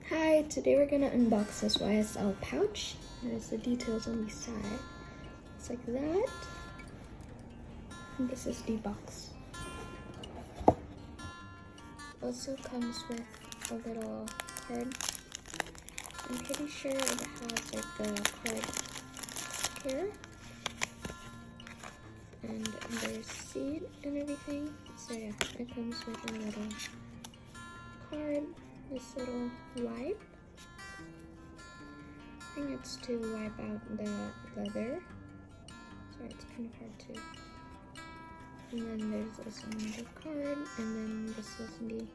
Hi, today we're gonna unbox this YSL pouch. There's the details on the side. It's like that. And this is the box. Also comes with a little card. I'm pretty sure it has like the card here. And the receipt and everything. So yeah, it comes with a little card. This little wipe. I think it's to wipe out the leather. Sorry, it's kind of hard to. And then there's also another card, and then this is the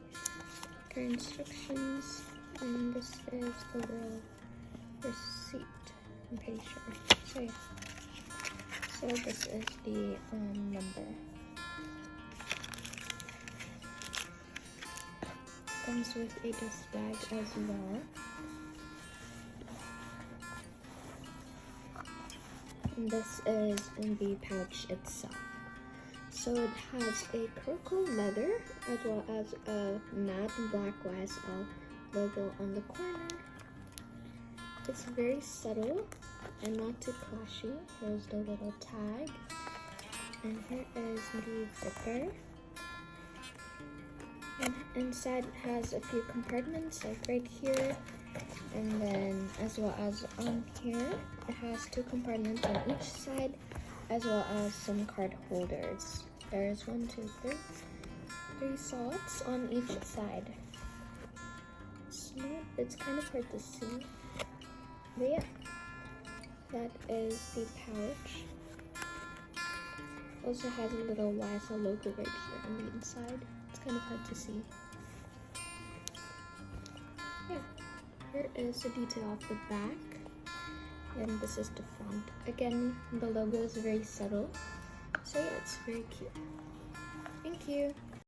card instructions, and this is the little receipt, I'm pretty sure. So yeah. So this is the number. Comes with a dust bag as well. And this is in the pouch itself. So it has a Croco leather as well as a matte black YSL logo on the corner. It's very subtle and not too clashy. Here's the little tag. And here is the zipper. And inside it has a few compartments, like right here, and then as well as on here. It has 2 compartments on each side, as well as some card holders. There's 1, 2, 3 slots on each side. It's kind of hard to see, but yeah, that is the pouch. Also has a little YSL logo right here on the inside. It's kind of hard to see. Yeah, here is the detail of the back, and this is the front. Again, the logo is very subtle, so yeah, it's very cute. Thank you.